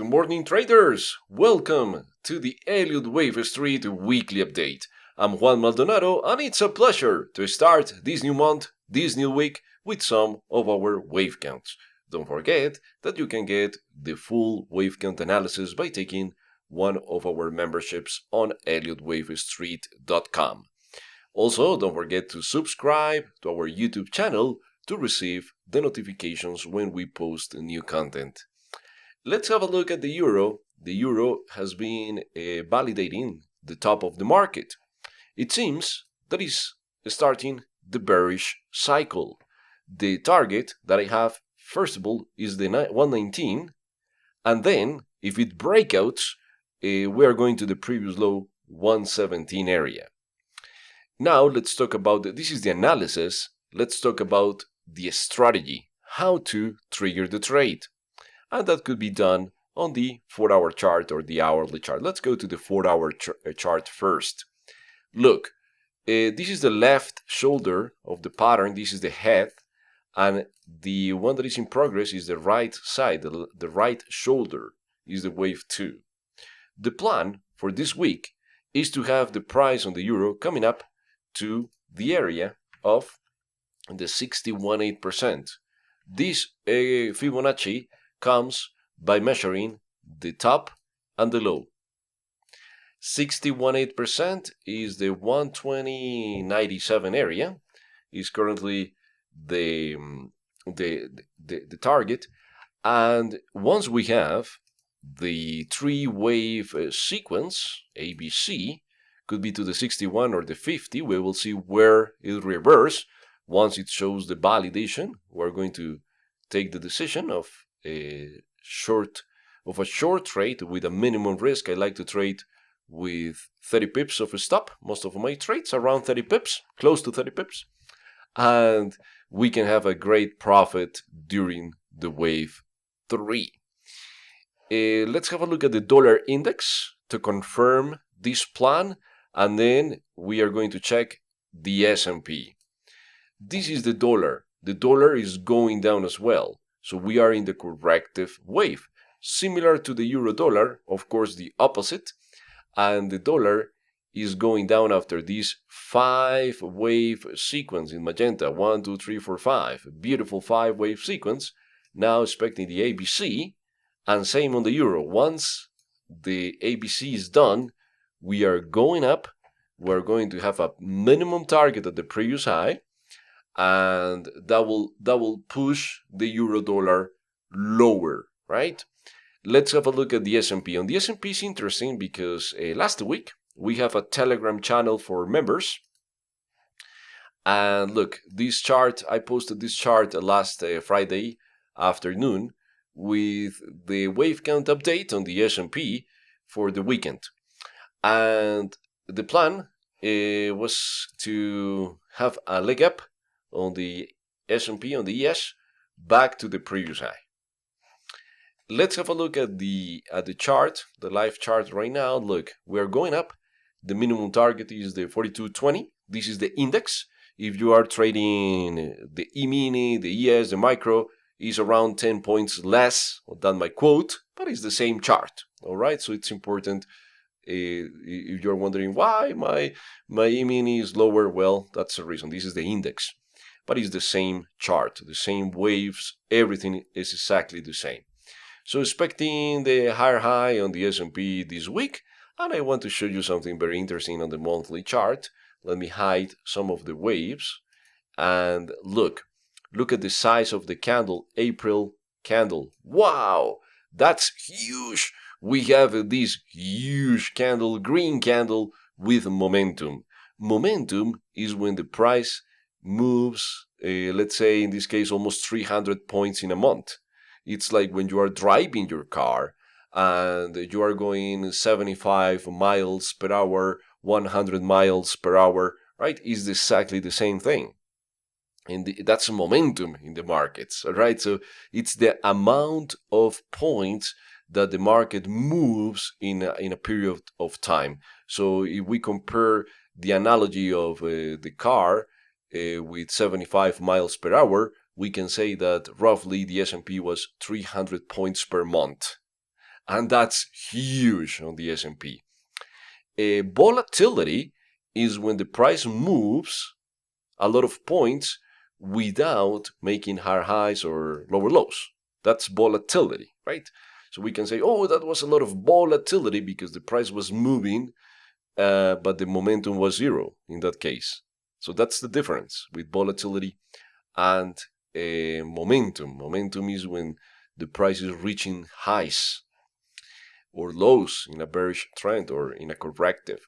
morning traders! Welcome to the Elliott Wave Street weekly update. I'm Juan Maldonado and it's a pleasure to start this new month, this new week with some of our wave counts. Don't forget that you can get the full wave count analysis by taking one of our memberships on elliottwavestreet.com. Also, don't forget to subscribe to our YouTube channel to receive the notifications when we post new content. Let's have a look at the euro. The euro has been validating the top of the market. It seems that is starting the bearish cycle. The target that I have, first of all, is the 119, and then if it breakouts, we are going to the previous low 117 area. Now let's talk about, this is the analysis, let's talk about the strategy, how to trigger the trade. And that could be done on the 4-hour chart or the hourly chart. Let's go to the 4-hour chart first. Look, this is the left shoulder of the pattern, this is the head, and the one that is in progress is the right side, the right shoulder is the wave 2. The plan for this week is to have the price on the euro coming up to the area of the 61.8%. This Fibonacci comes by measuring the top and the low. 61.8% is the 120.97 area, is currently the target, and once we have the 3-wave sequence, ABC, could be to the 61 or the 50, we will see where it reverses. Once it shows the validation, we're going to take the decision of a short trade with a minimum risk. I like to trade with 30 pips of a stop. Most of my trades around 30 pips, close to 30 pips, and we can have a great profit during the wave 3. Let's have a look at the dollar index to confirm this plan, and then we are going to check the S&P. This is the dollar. The dollar is going down as well. So we are in the corrective wave, similar to the euro dollar, of course the opposite, and the dollar is going down after this 5-wave sequence in magenta, 1, 2, 3, 4, 5, beautiful 5-wave sequence, now expecting the ABC, and same on the euro. Once the ABC is done, we are going up, we're going to have a minimum target at the previous high, and that will push the euro dollar lower, right? Let's have a look at the S&P. On the S&P is interesting because last week we have a Telegram channel for members, and look, this chart, I posted this chart last Friday afternoon with the wave count update on the S&P for the weekend, and the plan was to have a leg up on the S&P, on the ES, back to the previous high. Let's have a look at the chart, the live chart right now. Look, we are going up. The minimum target is the 4220. This is the index. If you are trading the E-mini, the ES, the micro, is around 10 points less than my quote, but it's the same chart. All right, so it's important. If you're wondering why my E-mini is lower, well, that's the reason. This is the index. But it's the same chart, the same waves, everything is exactly the same. So expecting the higher high on the S&P this week, and I want to show you something very interesting on the monthly chart. Let me hide some of the waves, and look at the size of the candle, April candle. Wow, that's huge. We have this huge candle, green candle with momentum. Momentum is when the price moves, let's say in this case, almost 300 points in a month. It's like when you are driving your car and you are going 75 miles per hour, 100 miles per hour, right? It's exactly the same thing. And that's momentum in the markets, right? So it's the amount of points that the market moves in a period of time. So if we compare the analogy of the car with 75 miles per hour, we can say that roughly the S&P was 300 points per month. and that's huge on the S&P. Volatility is when the price moves a lot of points without making higher highs or lower lows. That's volatility, right? So we can say, oh, that was a lot of volatility because the price was moving, but the momentum was zero in that case. So that's the difference with volatility and momentum. Momentum is when the price is reaching highs or lows in a bearish trend or in a corrective.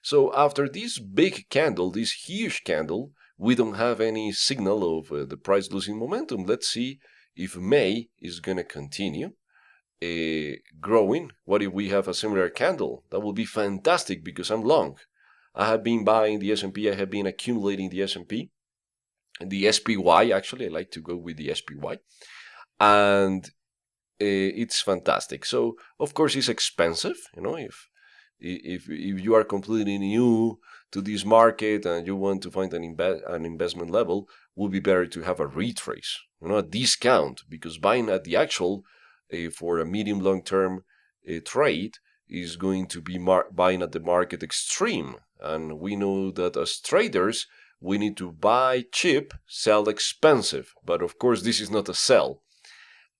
So after this big candle, this huge candle, we don't have any signal of the price losing momentum. Let's see if May is going to continue growing. What if we have a similar candle? That will be fantastic because I'm long. I have been buying the S&P. I have been accumulating the S&P. And the SPY, actually, I like to go with the SPY. And it's fantastic. So, of course, it's expensive. You know, if you are completely new to this market and you want to find an investment level, would be better to have a retrace, you know, a discount, because buying at the actual for a medium long term trade is going to be buying at the market extreme. And we know that as traders, we need to buy cheap, sell expensive. But of course, this is not a sell.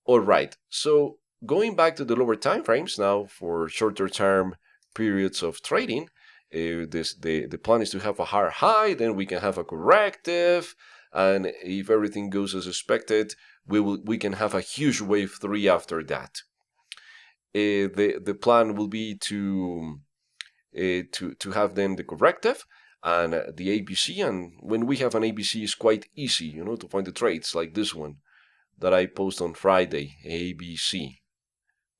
All right, so going back to the lower time frames now for shorter term periods of trading, the plan is to have a higher high, then we can have a corrective, and if everything goes as expected, we can have a huge wave 3 after that. The plan will be to have then the corrective and the ABC, and when we have an ABC, it's quite easy, you know, to find the trades like this one that I post on Friday, ABC.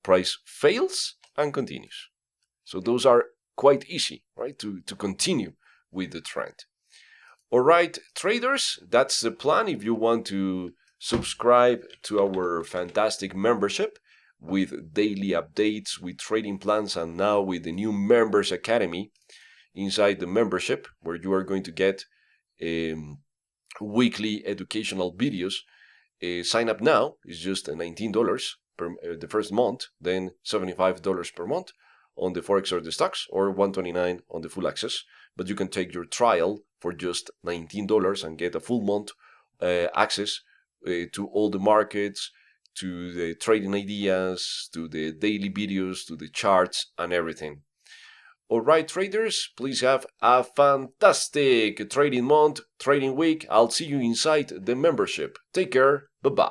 Price fails and continues. So those are quite easy, right, to continue with the trend. All right, traders, that's the plan. If you want to subscribe to our fantastic membership with daily updates, with trading plans, and now with the new Members Academy inside the membership, where you are going to get weekly educational videos, sign up now. It's just $19 per the first month, then $75 per month on the Forex or the stocks, or $129 on the full access. But you can take your trial for just $19 and get a full month access to all the markets, to the trading ideas, to the daily videos, to the charts and everything. All right, traders, please have a fantastic trading month, trading week. I'll see you inside the membership. Take care. Bye-bye.